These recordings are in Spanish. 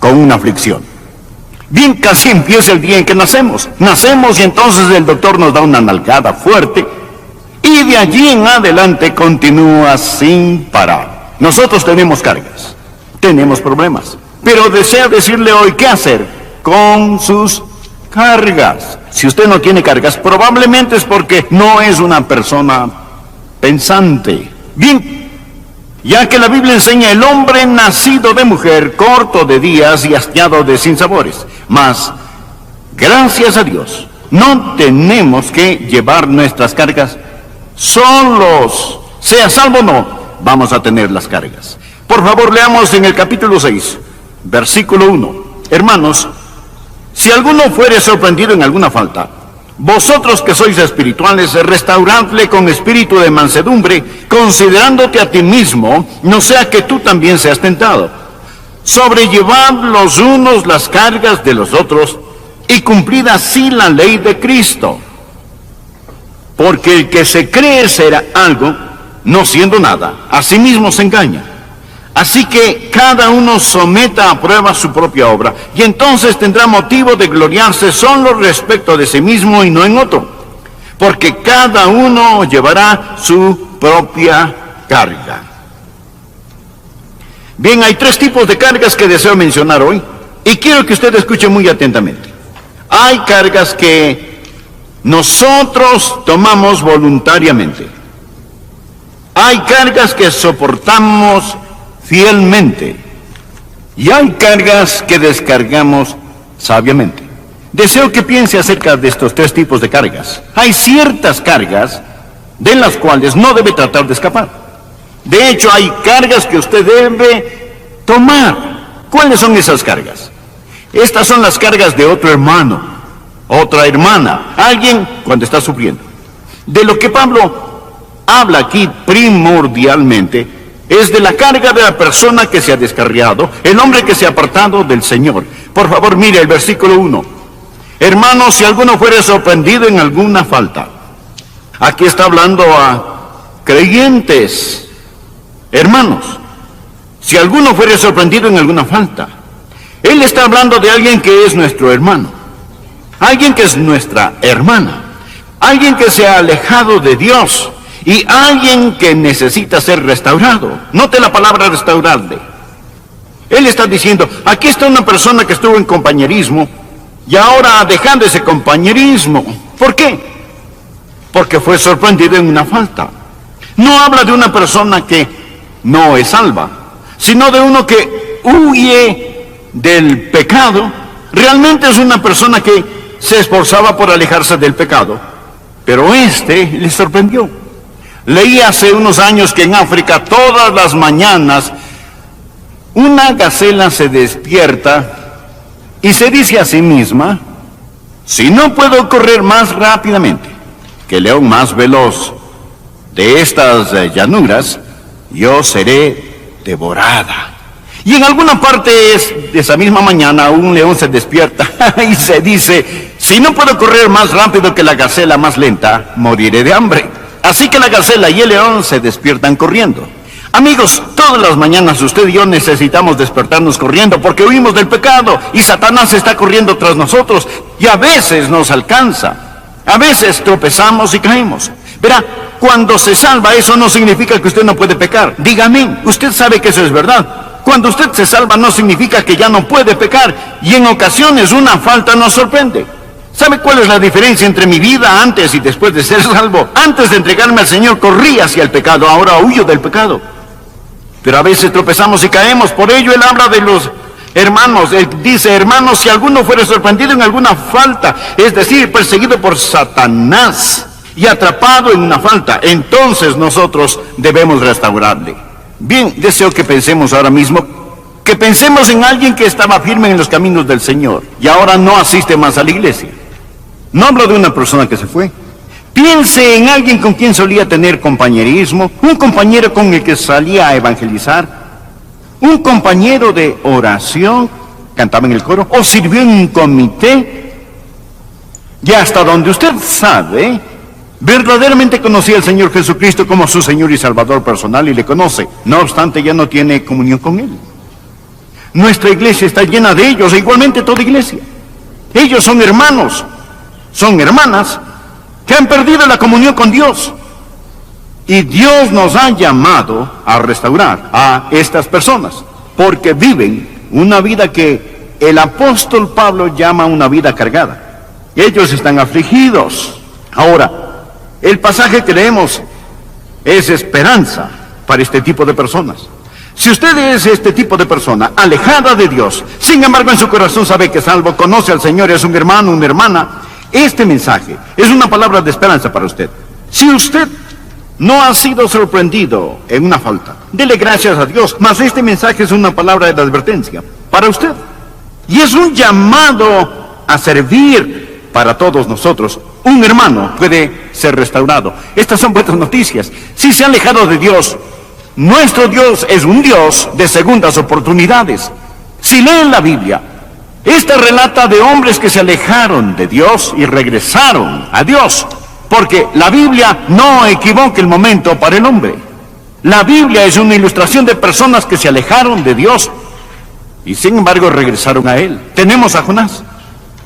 con una aflicción. Bien, casi empieza el día en que nacemos. Nacemos y entonces el doctor nos da una nalgada fuerte y de allí en adelante continúa sin parar. Nosotros tenemos cargas, tenemos problemas, pero deseo decirle hoy qué hacer con sus cargas. Si usted no tiene cargas, probablemente es porque no es una persona pensante. Bien, ya que la Biblia enseña el hombre nacido de mujer, corto de días y hastiado de sinsabores. Mas, gracias a Dios, no tenemos que llevar nuestras cargas solos. Sea salvo o no, vamos a tener las cargas. Por favor, leamos en el capítulo 6, versículo 1. Hermanos, si alguno fuere sorprendido en alguna falta, vosotros que sois espirituales, restauradle con espíritu de mansedumbre, considerándote a ti mismo, no sea que tú también seas tentado. Sobrellevad los unos las cargas de los otros, y cumplid así la ley de Cristo. Porque el que se cree ser algo, no siendo nada, a sí mismo se engaña. Así que cada uno someta a prueba su propia obra, y entonces tendrá motivo de gloriarse solo respecto de sí mismo y no en otro, porque cada uno llevará su propia carga. Bien, hay tres tipos de cargas que deseo mencionar hoy, y quiero que usted escuche muy atentamente. Hay cargas que nosotros tomamos voluntariamente. Hay cargas que soportamos fielmente, y hay cargas que descargamos sabiamente. Deseo que piense acerca de estos tres tipos de cargas. Hay ciertas cargas de las cuales no debe tratar de escapar. De hecho, hay cargas que usted debe tomar. ¿Cuáles son esas cargas? Estas son las cargas de otro hermano, otra hermana, alguien cuando está sufriendo. De lo que Pablo habla aquí primordialmente es de la carga de la persona que se ha descarriado, el hombre que se ha apartado del Señor. Por favor, mire el versículo 1. Hermanos, si alguno fuere sorprendido en alguna falta. Aquí está hablando a creyentes. Hermanos, si alguno fuere sorprendido en alguna falta. Él está hablando de alguien que es nuestro hermano, alguien que es nuestra hermana, alguien que se ha alejado de Dios, y alguien que necesita ser restaurado. Note la palabra restaurarle. Él está diciendo, aquí está una persona que estuvo en compañerismo y ahora dejando ese compañerismo. ¿Por qué? Porque fue sorprendido en una falta. No habla de una persona que no es salva, sino de uno que huye del pecado. Realmente es una persona que se esforzaba por alejarse del pecado, pero le sorprendió. Leí hace unos años que en África todas las mañanas una gacela se despierta y se dice a sí misma, si no puedo correr más rápidamente que el león más veloz de estas llanuras, yo seré devorada. Y en alguna parte de esa misma mañana un león se despierta y se dice, si no puedo correr más rápido que la gacela más lenta, moriré de hambre. Así que la gacela y el león se despiertan corriendo. Amigos, todas las mañanas usted y yo necesitamos despertarnos corriendo porque huimos del pecado y Satanás está corriendo tras nosotros y a veces nos alcanza. A veces tropezamos y caemos. Verá, cuando se salva eso no significa que usted no puede pecar. Dígame, usted sabe que eso es verdad. Cuando usted se salva no significa que ya no puede pecar y en ocasiones una falta nos sorprende. ¿Sabe cuál es la diferencia entre mi vida antes y después de ser salvo? Antes de entregarme al Señor corrí hacia el pecado, ahora huyo del pecado. Pero a veces tropezamos y caemos, por ello Él habla de los hermanos. Él dice, hermanos, si alguno fuere sorprendido en alguna falta, es decir, perseguido por Satanás y atrapado en una falta, entonces nosotros debemos restaurarle. Bien, deseo que pensemos ahora mismo, que pensemos en alguien que estaba firme en los caminos del Señor y ahora no asiste más a la iglesia. No hablo de una persona que se fue. Piense en alguien con quien solía tener compañerismo, un compañero con el que salía a evangelizar, un compañero de oración, cantaba en el coro, o sirvió en un comité. Y hasta donde usted sabe, verdaderamente conocía al Señor Jesucristo como su Señor y Salvador personal y le conoce. No obstante, ya no tiene comunión con Él. Nuestra iglesia está llena de ellos, e igualmente toda iglesia. Ellos son hermanos, son hermanas, que han perdido la comunión con Dios. Y Dios nos ha llamado a restaurar a estas personas, porque viven una vida que el apóstol Pablo llama una vida cargada. Ellos están afligidos. Ahora, el pasaje que leemos es esperanza para este tipo de personas. Si usted es este tipo de persona, alejada de Dios, sin embargo en su corazón sabe que es salvo, conoce al Señor, es un hermano, una hermana, este mensaje es una palabra de esperanza para usted. Si usted no ha sido sorprendido en una falta, dele gracias a Dios, mas este mensaje es una palabra de advertencia para usted. Y es un llamado a servir para todos nosotros. Un hermano puede ser restaurado. Estas son buenas noticias. Si se ha alejado de Dios, nuestro Dios es un Dios de segundas oportunidades. Si leen la Biblia, esta relata de hombres que se alejaron de Dios y regresaron a Dios. Porque la Biblia no equivoca el momento para el hombre. La Biblia es una ilustración de personas que se alejaron de Dios y sin embargo regresaron a Él. Tenemos a Jonás.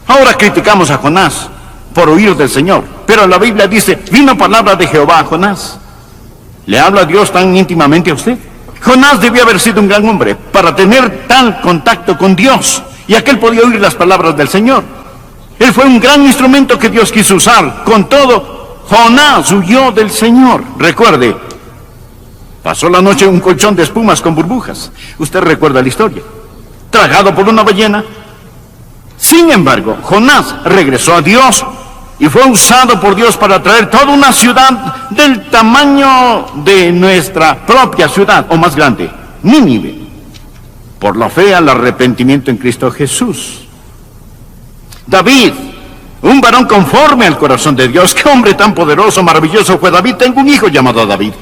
Ahora criticamos a Jonás por huir del Señor, pero la Biblia dice, vino palabra de Jehová a Jonás. ¿Le habla Dios tan íntimamente a usted? Jonás debió haber sido un gran hombre para tener tal contacto con Dios, y aquel podía oír las palabras del Señor. Él fue un gran instrumento que Dios quiso usar. Con todo, Jonás huyó del Señor. Recuerde, pasó la noche en un colchón de espumas con burbujas. Usted recuerda la historia. Tragado por una ballena. Sin embargo, Jonás regresó a Dios y fue usado por Dios para traer toda una ciudad del tamaño de nuestra propia ciudad, o más grande, Nínive, por la fe al arrepentimiento en Cristo Jesús. David, un varón conforme al corazón de Dios. ¡Qué hombre tan poderoso, maravilloso fue David! Tengo un hijo llamado David.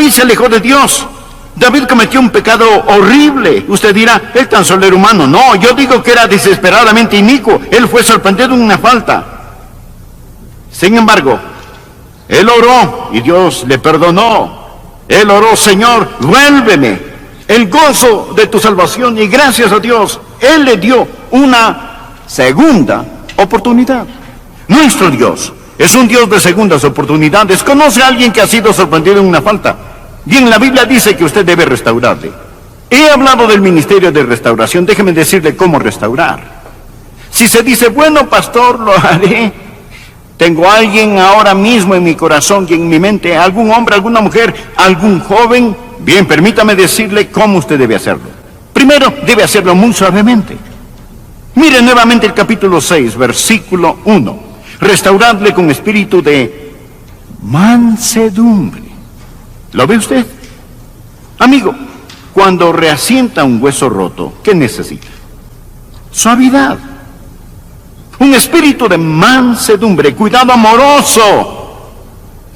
David se alejó de Dios. David cometió un pecado horrible. Usted dirá, él tan solo era humano. No, yo digo que era desesperadamente inicuo. Él fue sorprendido en una falta. Sin embargo, él oró y Dios le perdonó. Él oró, Señor, vuélveme el gozo de tu salvación. Y gracias a Dios, Él le dio una segunda oportunidad. Nuestro Dios es un Dios de segundas oportunidades. ¿Conoce a alguien que ha sido sorprendido en una falta? Bien, la Biblia dice que usted debe restaurarle. He hablado del ministerio de restauración. Déjeme decirle cómo restaurar. Si se dice, bueno, pastor, lo haré. Tengo a alguien ahora mismo en mi corazón y en mi mente, algún hombre, alguna mujer, algún joven. Bien, permítame decirle cómo usted debe hacerlo. Primero, debe hacerlo muy suavemente. Mire nuevamente el capítulo 6, versículo 1. Restauradle con espíritu de mansedumbre. ¿Lo ve usted? Amigo, cuando reasienta un hueso roto, ¿qué necesita? Suavidad. Un espíritu de mansedumbre, cuidado amoroso.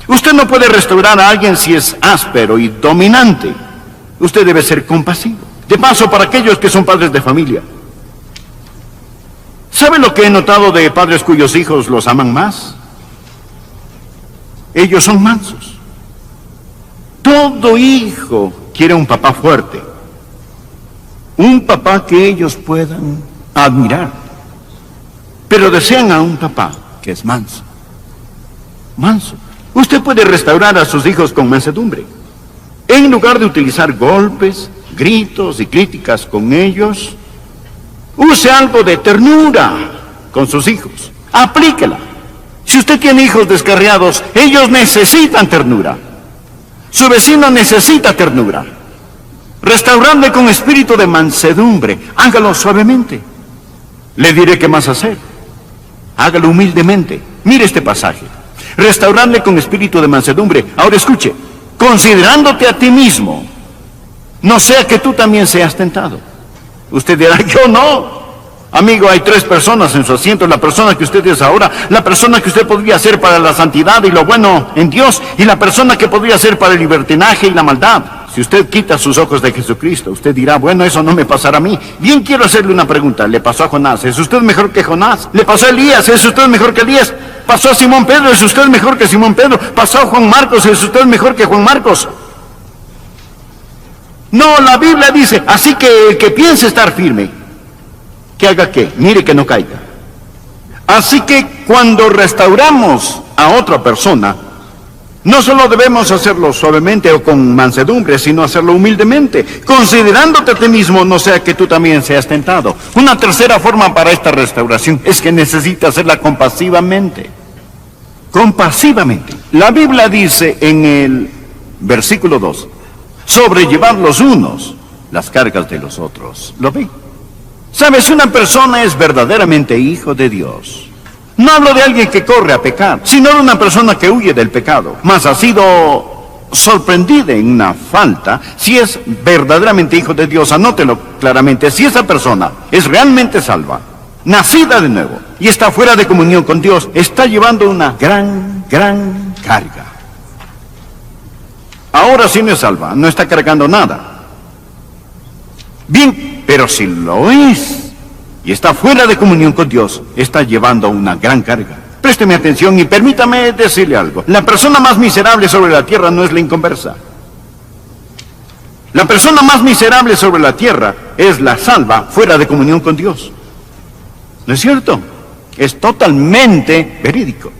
Usted no puede restaurar a alguien si es áspero y dominante. Usted debe ser compasivo. De paso, para aquellos que son padres de familia, ¿sabe lo que he notado de padres cuyos hijos los aman más? Ellos son mansos. Todo hijo quiere un papá fuerte, un papá que ellos puedan admirar, pero desean a un papá que es manso. Manso. Usted puede restaurar a sus hijos con mansedumbre. En lugar de utilizar golpes, gritos y críticas con ellos, use algo de ternura con sus hijos. Aplíquela. Si usted tiene hijos descarriados, ellos necesitan ternura. Su vecino necesita ternura. Restaurarle con espíritu de mansedumbre. Hágalo suavemente. Le diré qué más hacer. Hágalo humildemente. Mire este pasaje. Restaurarle con espíritu de mansedumbre. Ahora escuche. Considerándote a ti mismo, no sea que tú también seas tentado. Usted dirá, yo no. Amigo, hay 3 personas en su asiento. La persona que usted es ahora, la persona que usted podría ser para la santidad y lo bueno en Dios, y la persona que podría ser para el libertinaje y la maldad. Si usted quita sus ojos de Jesucristo, usted dirá, bueno, eso no me pasará a mí. Bien, quiero hacerle una pregunta. ¿Le pasó a Jonás? ¿Es usted mejor que Jonás? ¿Le pasó a Elías? ¿Es usted mejor que Elías? ¿Pasó a Simón Pedro? ¿Es usted mejor que Simón Pedro? ¿Pasó a Juan Marcos? ¿Es usted mejor que Juan Marcos? No, la Biblia dice, así que el que piense estar firme, que haga qué, mire que no caiga. Así que cuando restauramos a otra persona, no solo debemos hacerlo suavemente o con mansedumbre, sino hacerlo humildemente, considerándote a ti mismo, no sea que tú también seas tentado. Una tercera forma para esta restauración es que necesitas hacerla compasivamente. Compasivamente. La Biblia dice en el versículo 2, sobrellevar los unos las cargas de los otros. ¿Lo ve? ¿Sabes? Una persona es verdaderamente hijo de Dios. No hablo de alguien que corre a pecar, sino de una persona que huye del pecado, mas ha sido sorprendida en una falta. Si es verdaderamente hijo de Dios, anótelo claramente, si esa persona es realmente salva, nacida de nuevo, y está fuera de comunión con Dios, está llevando una gran carga. Ahora si no es salva, no está cargando nada. Bien, pero si lo es, y está fuera de comunión con Dios, está llevando una gran carga. Présteme atención y permítame decirle algo. La persona más miserable sobre la tierra no es la inconversa. La persona más miserable sobre la tierra es la salva fuera de comunión con Dios. ¿No es cierto? Es totalmente verídico.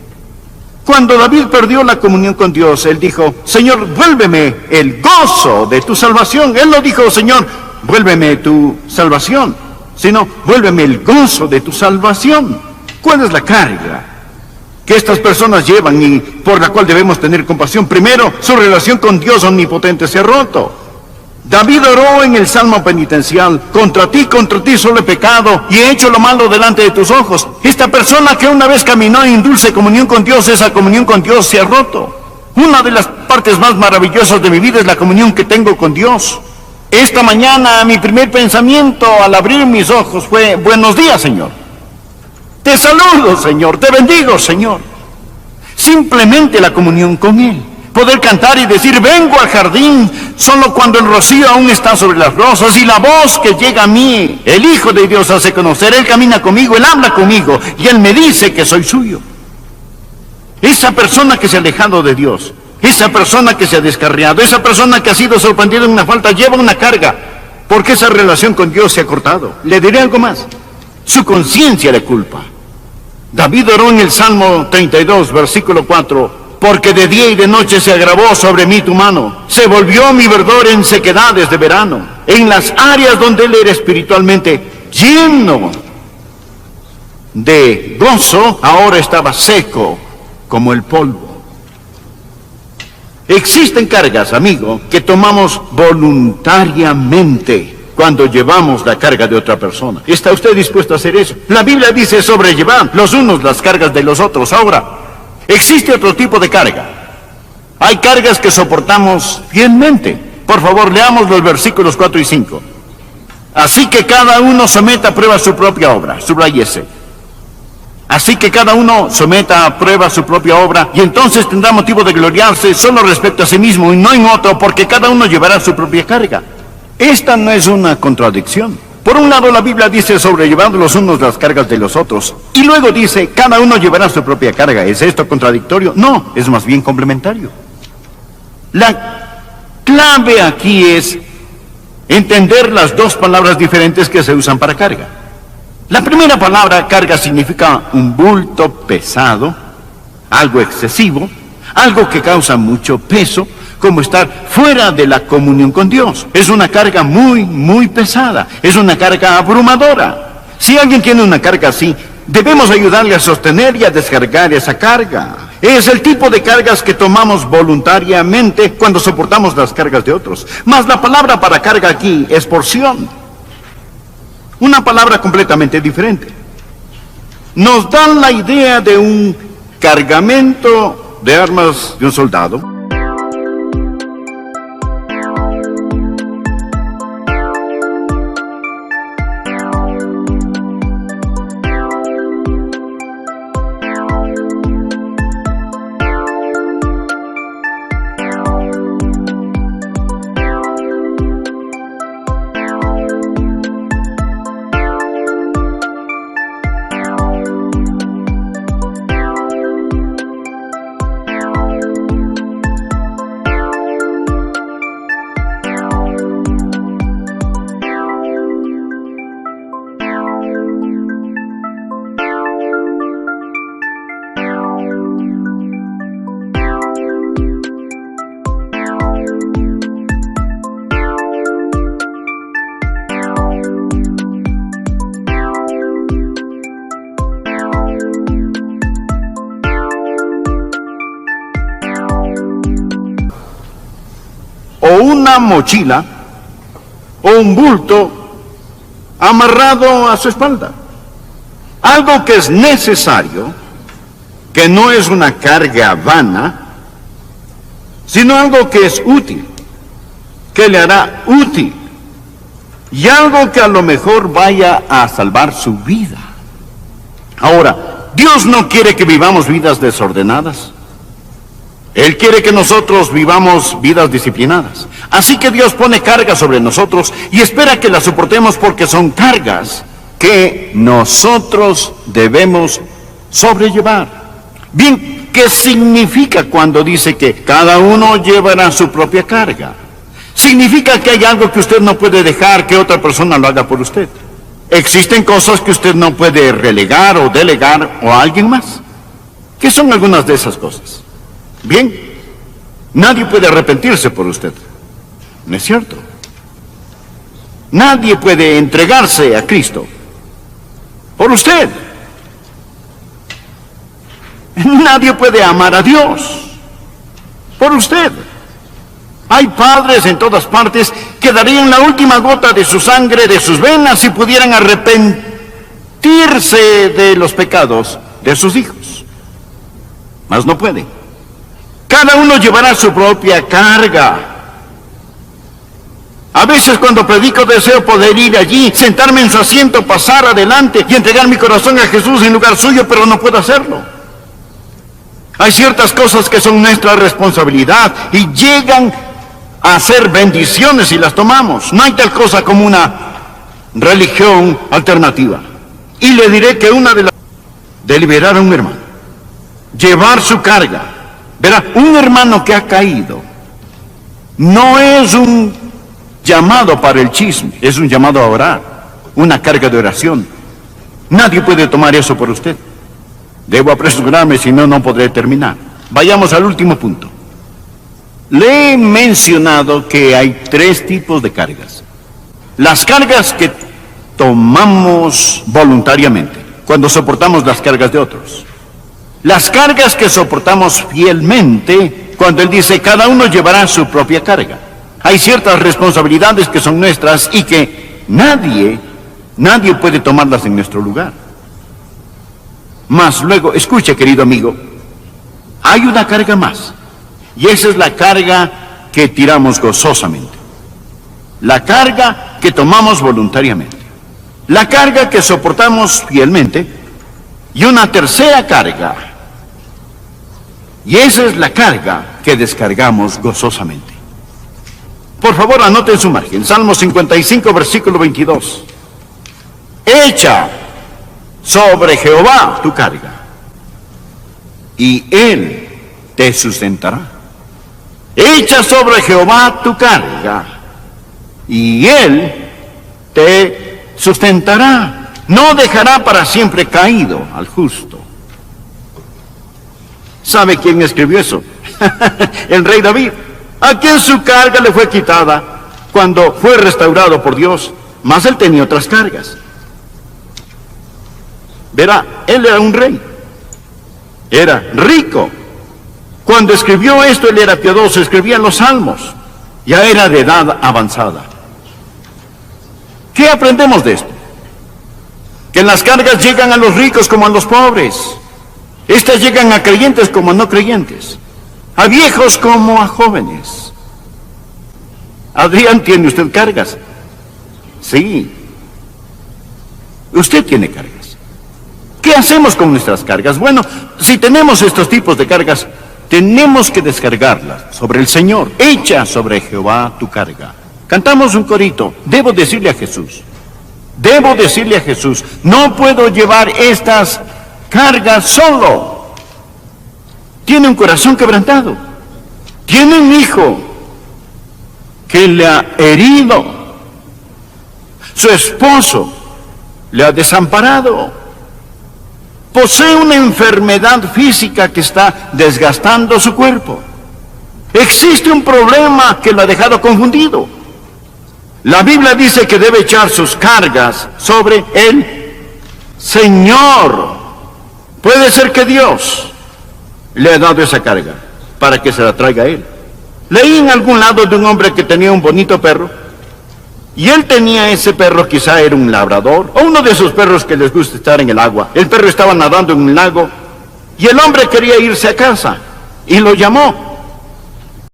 Cuando David perdió la comunión con Dios, él dijo, Señor, vuélveme el gozo de tu salvación. Él no dijo, Señor, vuélveme tu salvación, sino vuélveme el gozo de tu salvación. ¿Cuál es la carga que estas personas llevan y por la cual debemos tener compasión? Primero, su relación con Dios omnipotente se ha roto. David oró en el Salmo penitencial, contra ti solo he pecado y he hecho lo malo delante de tus ojos. Esta persona que una vez caminó en dulce comunión con Dios, esa comunión con Dios se ha roto. Una de las partes más maravillosas de mi vida es la comunión que tengo con Dios. Esta mañana mi primer pensamiento al abrir mis ojos fue, buenos días, Señor. Te saludo, Señor, te bendigo, Señor. Simplemente la comunión con Él. Poder cantar y decir, vengo al jardín, solo cuando el rocío aún está sobre las rosas y la voz que llega a mí, el Hijo de Dios hace conocer, Él camina conmigo, Él habla conmigo y Él me dice que soy suyo. Esa persona que se ha alejado de Dios, esa persona que se ha descarriado, esa persona que ha sido sorprendida en una falta, lleva una carga, porque esa relación con Dios se ha cortado. Le diré algo más, su conciencia le culpa. David oró en el Salmo 32, versículo 4, porque de día y de noche se agravó sobre mí tu mano, se volvió mi verdor en sequedades de verano, en las áreas donde él era espiritualmente lleno de gozo, ahora estaba seco como el polvo. Existen cargas, amigo, que tomamos voluntariamente cuando llevamos la carga de otra persona. ¿Está usted dispuesto a hacer eso? La Biblia dice sobrellevar los unos las cargas de los otros. Ahora, existe otro tipo de carga. Hay cargas que soportamos fielmente. Por favor, leamos los versículos 4 y 5. Así que cada uno someta a prueba su propia obra. Subrayese. Así que cada uno someta a prueba su propia obra, y entonces tendrá motivo de gloriarse solo respecto a sí mismo y no en otro, porque cada uno llevará su propia carga. Esta no es una contradicción. Por un lado la Biblia dice sobrellevando los unos las cargas de los otros, y luego dice cada uno llevará su propia carga. ¿Es esto contradictorio? No, es más bien complementario. La clave aquí es entender las dos palabras diferentes que se usan para carga. La primera palabra, carga, significa un bulto pesado, algo excesivo, algo que causa mucho peso, como estar fuera de la comunión con Dios. Es una carga muy pesada, es una carga abrumadora. Si alguien tiene una carga así, debemos ayudarle a sostener y a descargar esa carga. Es el tipo de cargas que tomamos voluntariamente cuando soportamos las cargas de otros. Mas la palabra para carga aquí es porción. Una palabra completamente diferente. Nos dan la idea de un cargamento de armas de un soldado. O una mochila, o un bulto amarrado a su espalda. Algo que es necesario, que no es una carga vana, sino algo que es útil, que le hará útil, y algo que a lo mejor vaya a salvar su vida. Ahora, Dios no quiere que vivamos vidas desordenadas. Él quiere que nosotros vivamos vidas disciplinadas. Así que Dios pone cargas sobre nosotros y espera que las soportemos porque son cargas que nosotros debemos sobrellevar. Bien, ¿qué significa cuando dice que cada uno llevará su propia carga? Significa que hay algo que usted no puede dejar que otra persona lo haga por usted. Existen cosas que usted no puede relegar o delegar a alguien más. ¿Qué son algunas de esas cosas? Bien, nadie puede arrepentirse por usted, ¿no es cierto? Nadie puede entregarse a Cristo por usted. Nadie puede amar a Dios por usted. Hay padres en todas partes que darían la última gota de su sangre, de sus venas, si pudieran arrepentirse de los pecados de sus hijos. Mas no pueden. Cada uno llevará su propia carga. A veces cuando predico deseo poder ir allí, sentarme en su asiento, pasar adelante y entregar mi corazón a Jesús en lugar suyo, pero no puedo hacerlo. Hay ciertas cosas que son nuestra responsabilidad y llegan a ser bendiciones si las tomamos. No hay tal cosa como una religión alternativa. Y le diré que una de liberar a un hermano, llevar su carga. Verá, un hermano que ha caído no es un llamado para el chisme, es un llamado a orar, una carga de oración. Nadie puede tomar eso por usted. Debo apresurarme, si no, no podré terminar. Vayamos al último punto. Le he mencionado que hay tres tipos de cargas. Las cargas que tomamos voluntariamente, cuando soportamos las cargas de otros. Las cargas que soportamos fielmente, cuando Él dice, cada uno llevará su propia carga. Hay ciertas responsabilidades que son nuestras y que nadie puede tomarlas en nuestro lugar. Mas luego, escuche, querido amigo, hay una carga más. Y esa es la carga que tiramos gozosamente. La carga que tomamos voluntariamente. La carga que soportamos fielmente. Y una tercera carga. Y esa es la carga que descargamos gozosamente. Por favor, anote en su margen. Salmo 55, versículo 22. Echa sobre Jehová tu carga, y Él te sustentará. Echa sobre Jehová tu carga, y Él te sustentará. No dejará para siempre caído al justo. ¿Sabe quién escribió eso? El rey David, a quien su carga le fue quitada cuando fue restaurado por Dios, mas él tenía otras cargas. Verá, él era un rey. Era rico. Cuando escribió esto, él era piadoso, escribía los salmos. Ya era de edad avanzada. ¿Qué aprendemos de esto? Que las cargas llegan a los ricos como a los pobres. Estas llegan a creyentes como a no creyentes. A viejos como a jóvenes. Adrián, ¿tiene usted cargas? Sí. Usted tiene cargas. ¿Qué hacemos con nuestras cargas? Bueno, si tenemos estos tipos de cargas, tenemos que descargarlas sobre el Señor. Echa sobre Jehová tu carga. Cantamos un corito. Debo decirle a Jesús. Debo decirle a Jesús, no puedo llevar estas cargas solo. Tiene un corazón quebrantado. Tiene un hijo que le ha herido. Su esposo le ha desamparado. Posee una enfermedad física que está desgastando su cuerpo. Existe un problema que lo ha dejado confundido. La Biblia dice que debe echar sus cargas sobre el Señor. Puede ser que Dios le ha dado esa carga para que se la traiga a él. Leí en algún lado de un hombre que tenía un bonito perro, y él tenía ese perro, quizá era un labrador, o uno de esos perros que les gusta estar en el agua. El perro estaba nadando en un lago, y el hombre quería irse a casa, y lo llamó.